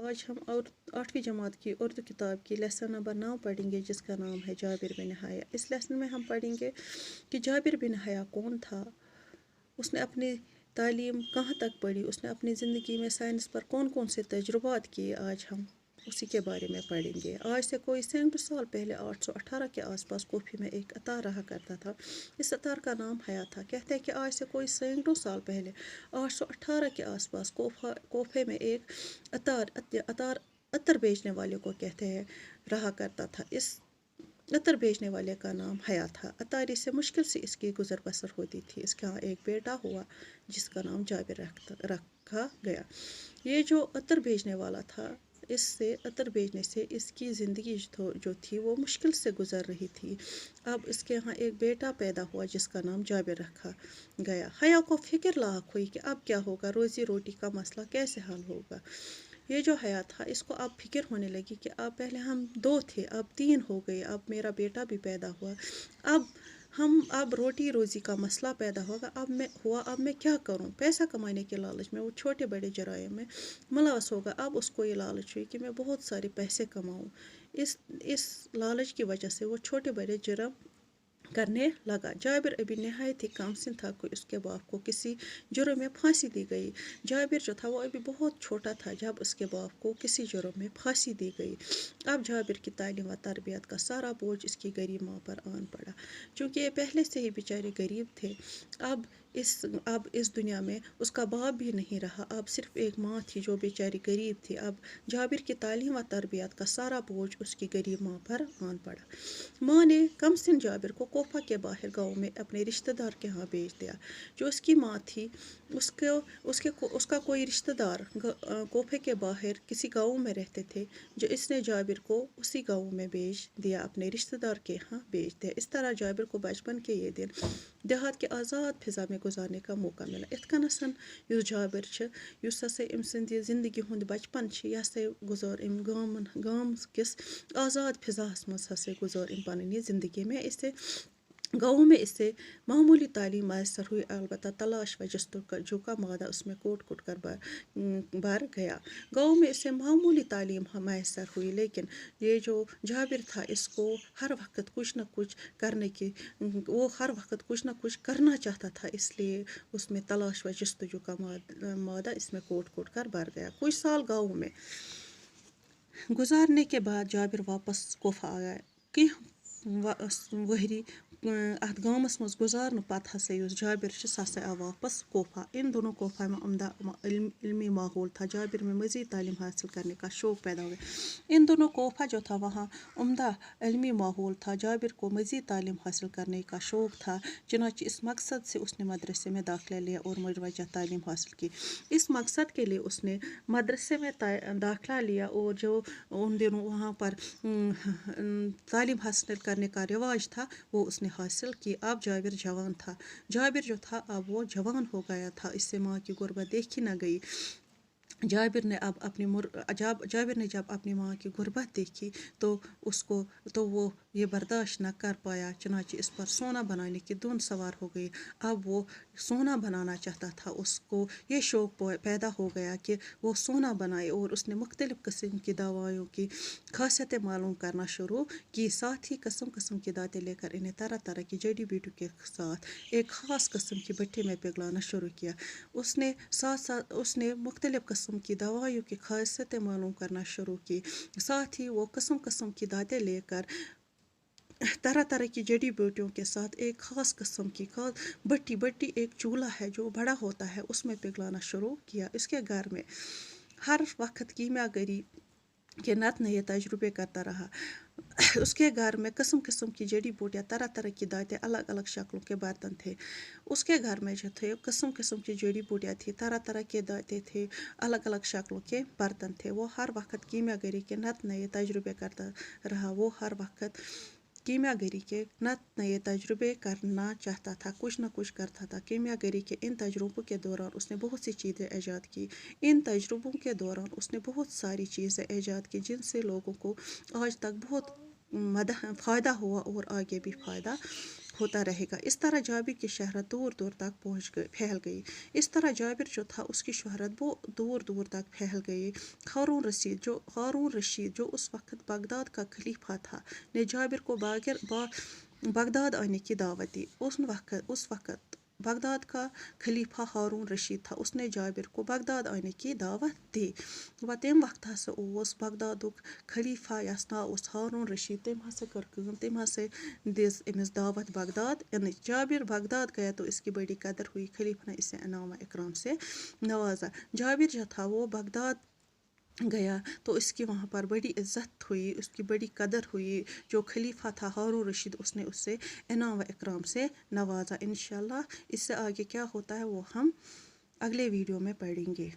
آج ہم اور 8ویں جماعت کی اردو کتاب کی لیسن نمبر 9 پڑھیں گے، جس کا نام ہے جابر بن حیا۔ اس لیسن میں ہم پڑھیں گے کہ جابر بن حیا کون تھا، اس نے اپنی تعلیم کہاں تک پڑھی، اس نے اپنی زندگی میں سائنس پر کون کون سے تجربات کیے، آج ہم اسی کے بارے میں پڑھیں گے۔ آج سے کوئی 100 سال پہلے 818 کے آس پاس کوفی میں ایک اتار رہا کرتا تھا۔ اس اتار کا نام حیا تھا۔ کہتے ہیں کہ آج سے کوئی 100 سال پہلے 818 کے آس پاس کوفے میں ایک اتار عطر بیچنے والے کو کہتے ہیں رہا کرتا تھا۔ اس عطر بیچنے والے کا نام حیا تھا۔ اتاری سے مشکل سے اس کی گزر بسر ہوتی تھی۔ اس کے ہاں ایک بیٹا ہوا جس کا نام جابر رکھا گیا۔ یہ جو عطر بیچنے والا تھا، اس سے عطر بیچنے سے اس کی زندگی جو تھی وہ مشکل سے گزر رہی تھی۔ اب اس کے ہاں ایک بیٹا پیدا ہوا جس کا نام جابر رکھا گیا۔ حیا کو فکر لاحق ہوئی کہ اب کیا ہوگا، روزی روٹی کا مسئلہ کیسے حل ہوگا۔ یہ جو حیا تھا، اس کو اب فکر ہونے لگی کہ اب پہلے ہم 2 تھے، اب 3 ہو گئے، اب میرا بیٹا بھی پیدا ہوا، اب روٹی روزی کا مسئلہ پیدا ہوگا، اب میں کیا کروں۔ پیسہ کمانے کے لالچ میں وہ چھوٹے بڑے جرائم میں ملوث ہوگا۔ اب اس کو یہ لالچ ہوئی کہ میں بہت سارے پیسے کماؤں۔ اس لالچ کی وجہ سے وہ چھوٹے بڑے جرم کرنے لگا۔ جابر ابھی نہایت ہی کم سن تھا کہ اس کے باپ کو کسی جرم میں پھانسی دی گئی۔ جابر جو تھا وہ ابھی بہت چھوٹا تھا جب اس کے باپ کو کسی جرم میں پھانسی دی گئی۔ اب جابر کی تعلیم و تربیت کا سارا بوجھ اس کی غریب ماں پر آن پڑا۔ چونکہ یہ پہلے سے ہی بیچارے غریب تھے، اب اس دنیا میں اس کا باپ بھی نہیں رہا، اب صرف ایک ماں تھی جو بیچاری غریب تھی۔ اب جابر کی تعلیم و تربیت کا سارا بوجھ اس کی غریب ماں پر آن پڑا۔ ماں نے کم سن جابر کو کوفہ کے باہر گاؤں میں اپنے رشتہ دار کے ہاں بھیج دیا۔ جو اس کی ماں تھی، اس کا کوئی رشتہ دار کوفے کے باہر کسی گاؤں میں رہتے تھے، جو اس نے جابر کو اسی گاؤں میں بھیج دیا، اپنے رشتہ دار کے ہاں بھیج دیا۔ اس طرح جابر کو بچپن کے یہ دن دیہات کے آزاد فضا میں گزارنے کا موقع ملا۔ اتھ کٔنَسن یُس جابر چھِ، یُس ہسا أمۍ سٕنٛدِ زندگی ہُنٛد بچپن چھِ، یہِ ہسا گُزار أمۍ گام کِس آزاد فضاہس منٛز ہسا گُزار أمۍ پنٕنۍ یہِ زندگی میں گاؤں میں اس سے معمولی تعلیم میسر ہوئی، البتہ تلاش و جستجو کا مادہ اس میں کوٹ کر بھر گیا۔ گاؤں میں اسے معمولی تعلیم میسر ہوئی، لیکن یہ جو جابر تھا، اس کو ہر وقت کچھ نہ کچھ کرنا چاہتا تھا، اس لیے اس میں تلاش و جستجو کا مادہ اس میں کوٹ کر بھر گیا۔ کچھ سال گاؤں میں گزارنے کے بعد جابر واپس کوفہ آیا۔ کینٛہہ ؤہری اتھ گامس منٛز گزارنہٕ پتہٕ ہسا یُس جابر چھُ، سُہ ہسا آو واپس کوفہ۔ ان دونوں کوفہ میں عمدہ علمی ماحول تھا۔ جابر میں مزید تعلیم حاصل کرنے کا شوق پیدا ہوا۔ ان دونوں کوفہ جو تھا، وہاں عمدہ علمی ماحول تھا۔ جابر کو مزید تعلیم حاصل کرنے کا شوق تھا، چنانچہ اس مقصد سے اس نے مدرسے میں داخلہ لیا اور مروجہ تعلیم حاصل کی۔ اس مقصد کے لیے اس نے مدرسے میں داخلہ لیا، اور جو ان دنوں وہاں پر تعلیم حاصل کرنے کا رواج تھا، وہ اس نے حاصل کی۔ اب جابر جوان تھا۔ جابر جو تھا، اب وہ جوان ہو گیا تھا۔ اس سے ماں کی غربت دیکھی نہ گئی۔ جابر نے جب اپنی ماں کی غربت دیکھی تو وہ یہ برداشت نہ کر پایا، چنانچہ اس پر سونا بنانے کی دھن سوار ہو گئی۔ اب وہ سونا بنانا چاہتا تھا۔ اس کو یہ شوق پیدا ہو گیا کہ وہ سونا بنائے، اور اس نے مختلف قسم کی دوائیوں کی خاصیتیں معلوم کرنا شروع کی۔ ساتھ ہی قسم کی دانتیں لے کر انہیں طرح طرح کی جڑی بوٹیوں کے ساتھ ایک خاص قسم کی بھٹی میں پگھلانا شروع کیا۔ اس نے مختلف قسم کی دوائیوں کی خاصیتیں معلوم کرنا شروع کی۔ ساتھ ہی وہ قسم کی دانتیں لے کر طرح طرح کی جڑی بوٹیوں کے ساتھ ایک خاص قسم کی بھٹی ایک چولہا ہے جو بڑا ہوتا ہے، اس میں پگھلانا شروع کیا۔ اس کے گھر میں ہر وقت کیمیا گری کے نت نئے تجربے کرتا رہا۔ اس کے گھر میں قسم کی جڑی بوٹیاں، طرح طرح کی دانتیں، الگ الگ شکلوں کے برتن تھے۔ اس کے گھر میں جو تھے قسم کی جڑی بوٹیاں تھیں، طرح طرح کے دانتیں تھے، الگ الگ شکلوں کے برتن تھے۔ وہ ہر وقت کیمیا گری کے نت نئے تجربے کرتا رہا۔ وہ ہر وقت کیمیا گری کے نت نئے تجربے کرنا چاہتا تھا، کچھ نہ کچھ کرتا تھا۔ کیمیا گری کے ان تجربوں کے دوران اس نے بہت سی چیزیں ایجاد کی۔ ان تجربوں کے دوران اس نے بہت ساری چیزیں ایجاد کی، جن سے لوگوں کو آج تک بہت فائدہ ہوا اور آگے بھی فائدہ ہوتا رہے گا۔ اس طرح جابر کی شہرت دور دور تک پھیل گئی۔ اس طرح جابر جو تھا اس کی شہرت وہ دور دور تک پھیل گئی۔ ہارون رشید جو اس وقت بغداد کا خلیفہ تھا نے جابر کو بغداد آنے کی دعوت دی۔ اس وقت بغداد کا خلیفہ ہارون رشید تھا، اس نے جابر کو بغداد آنے کی دعوت دی۔ و تمہِ وقتہٕ ہسا اوس بغدادُک خلیفہ یَس ناو اوس ہارون رشید، تٔمۍ ہسا کٔر کٲم، تٔمۍ ہسا دِژ أمِس دعوت بغداد یِنٕچ۔ جابر بغداد گیا تو اس کی بڑی قدر ہوئی، خلیفہ نے اسے انعام و اکرام سے نوازا۔ جابر جو تھا وہ بغداد گیا تو اس کی وہاں پر بڑی عزت ہوئی، اس کی بڑی قدر ہوئی۔ جو خلیفہ تھا ہارون رشید اس نے اسے انعام و اکرام سے نوازا۔ انشاءاللہ اس سے آگے کیا ہوتا ہے وہ ہم اگلے ویڈیو میں پڑھیں گے۔